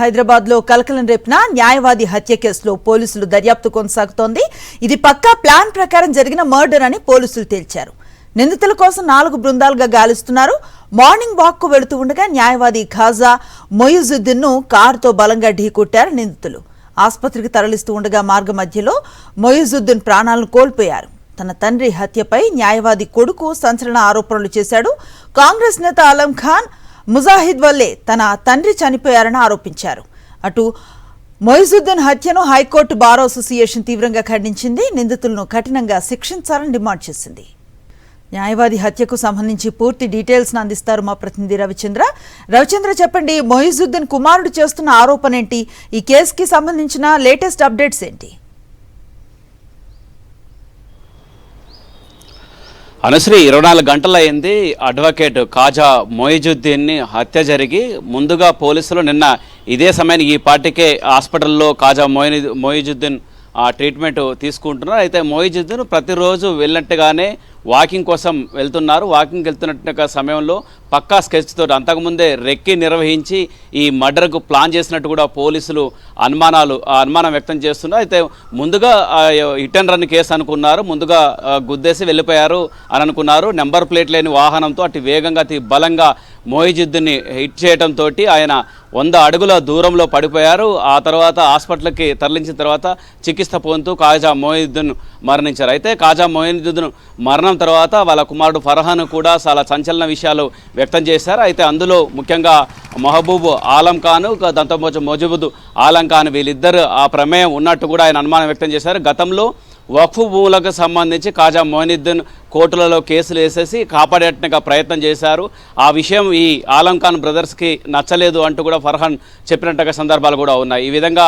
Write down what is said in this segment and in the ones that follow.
హైదరాబాద్ లో కలకలం రేపిన న్యాయవాది హత్య కేసులో పోలీసులు దర్యాప్తు కొనసాగుతోంది. ఇది పక్కా ప్లాన్ ప్రకారం జరిగిన మర్డర్ అని పోలీసులు తేల్చారు. నిందితుల కోసం 4 బృందాలుగా గాలిస్తున్నారు. మార్నింగ్ వాక్ కు వెళుతూ ఉండగా న్యాయవాది ఖాజా మొయిజుద్దీన్ ను కారుతో బలంగా ఢీకొట్టారు నిందితులు. ఆసుపత్రికి తరలిస్తూ ఉండగా మార్గ మధ్యలో మొయిజుద్దీన్ ప్రాణాలను కోల్పోయారు. తన తండ్రి హత్యపై న్యాయవాది కొడుకు సంచలన ఆరోపణలు చేశాడు. కాంగ్రెస్ నేత ఆలం ఖాన్ ముజాహిద్ వల్లే తన తండ్రి చనిపోయారని ఆరోపించారు. అటు మొయిజుద్దీన్ హత్యను హైకోర్టు బార్ అసోసియేషన్ తీవ్రంగా ఖండించింది. నిందితులను కఠినంగా శిక్షించాలని డిమాండ్ చేసింది. న్యాయవాది హత్యకు సంబంధించి పూర్తి డీటెయిల్స్ అందిస్తారు మా ప్రతినిధి రవిచంద్ర. చెప్పండి, మొయిజుద్దీన్ కుమారుడు చేస్తున్న ఆరోపణ ఏంటి? ఈ కేసుకి సంబంధించిన లేటెస్ట్ అప్డేట్స్ ఏంటి? అనుశ్రీ 24 గంటలైంది అడ్వకేట్ ఖాజా మొయిజుద్దీన్ని హత్య జరిగి. ముందుగా పోలీసులు నిన్న ఇదే సమయానికి ఈ పార్టీకే హాస్పిటల్లో ఖాజా మొయిజుద్దీన్ ట్రీట్మెంట్ తీసుకుంటున్నారు. అయితే మొయిజుద్దీన్ ప్రతిరోజు వెళ్ళినట్టుగానే వాకింగ్ కోసం వెళ్తున్నారు. వాకింగ్ వెళ్తున్నట్టు సమయంలో పక్కా స్కెచ్తో అంతకుముందే రెక్కి నిర్వహించి ఈ మర్డర్కు ప్లాన్ చేసినట్టు కూడా పోలీసులు అనుమానం వ్యక్తం చేస్తున్నారు. అయితే ముందుగా హిట్ అండ్ రన్ కేసు అనుకున్నారు. ముందుగా గుద్దేసి వెళ్ళిపోయారు అని అనుకున్నారు. నెంబర్ ప్లేట్ లేని వాహనంతో అతి వేగంగా అతి బలంగా మొయిజుద్దీన్ని హిట్ చేయడంతో ఆయన 100 అడుగుల దూరంలో పడిపోయారు. ఆ తర్వాత హాస్పిటల్కి తరలించిన తర్వాత చికిత్స పొందుతూ ఖాజా మొయిజుద్దీన్ మరణించారు. అయితే ఖాజా మొయిజుద్దీన్ మరణం తర్వాత వాళ్ళ కుమారుడు ఫర్హాన్ కూడా చాలా సంచలన విషయాలు వ్యక్తం చేశారు. అయితే అందులో ముఖ్యంగా మహబూబ్ ఆలం ఖాన్, దాంతో మొజిబుద్ ఆలం ఖాన్ వీళ్ళిద్దరు ఆ ప్రమేయం ఉన్నట్టు కూడా ఆయన అనుమానం వ్యక్తం చేశారు. గతంలో వక్ఫ్ భూములకు సంబంధించి ఖాజా మొయినుద్దీన్ కోర్టులలో కేసులు వేసేసి కాపాడేట్టుగా ప్రయత్నం చేశారు. ఆ విషయం ఈ ఆలం ఖాన్ బ్రదర్స్కి నచ్చలేదు అంటూ కూడా ఫర్హాన్ చెప్పినట్టుగా సందర్భాలు కూడా ఉన్నాయి. ఈ విధంగా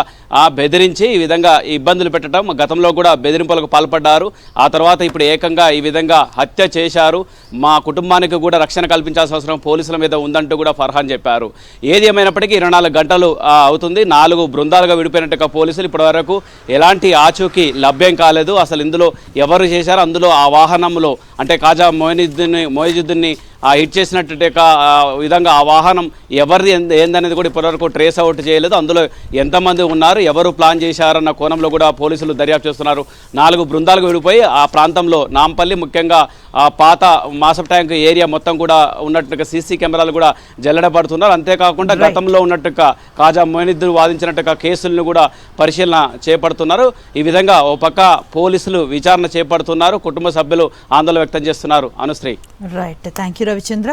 బెదిరించి ఈ విధంగా ఇబ్బందులు పెట్టడం, గతంలో కూడా బెదిరింపులకు పాల్పడ్డారు. ఆ తర్వాత ఇప్పుడు ఏకంగా ఈ విధంగా హత్య చేశారు. మా కుటుంబానికి కూడా రక్షణ కల్పించాల్సిన అవసరం పోలీసుల మీద ఉందంటూ కూడా ఫర్హాన్ చెప్పారు. ఏది ఏమైనప్పటికీ 24 గంటలు అవుతుంది. 4 బృందాలుగా విడిపోయినట్టుగా పోలీసులు ఇప్పటివరకు ఎలాంటి ఆచూకీ లభ్యం కాలేదు. అసలు ఇందులో ఎవరు చేశారో, అందులో ఆ వాహనంలో అంటే ఖాజా మొయిజుద్దీన్ని హిట్ చేసినట్టు విధంగా ఆ వాహనం ఎవరిది ఏందనేది కూడా ఇప్పటివరకు ట్రేస్ అవుట్ చేయలేదు. అందులో ఎంతమంది ఉన్నారు, ఎవరు ప్లాన్ చేశారన్న కోణంలో కూడా పోలీసులు దర్యాప్తు చేస్తున్నారు. 4 బృందాలకు విడిపోయి ఆ ప్రాంతంలో నాంపల్లి, ముఖ్యంగా పాత మాసప్ ట్యాంక్ ఏరియా మొత్తం కూడా ఉన్నట్టుగా సీసీ కెమెరాలు కూడా జల్లెడబడుతున్నారు. అంతేకాకుండా గతంలో ఉన్నట్టుగా ఖాజా మొయినుద్దీన్ వాదించినట్టుగా కేసులను కూడా పరిశీలన చేపడుతున్నారు. ఈ విధంగా ఓ పక్క పోలీసులు విచారణ చేపడుతున్నారు. కుటుంబ సభ్యులు ఆందోళన వ్యక్తం చేస్తున్నారు. Anusri. Right, thank you Ravichandra.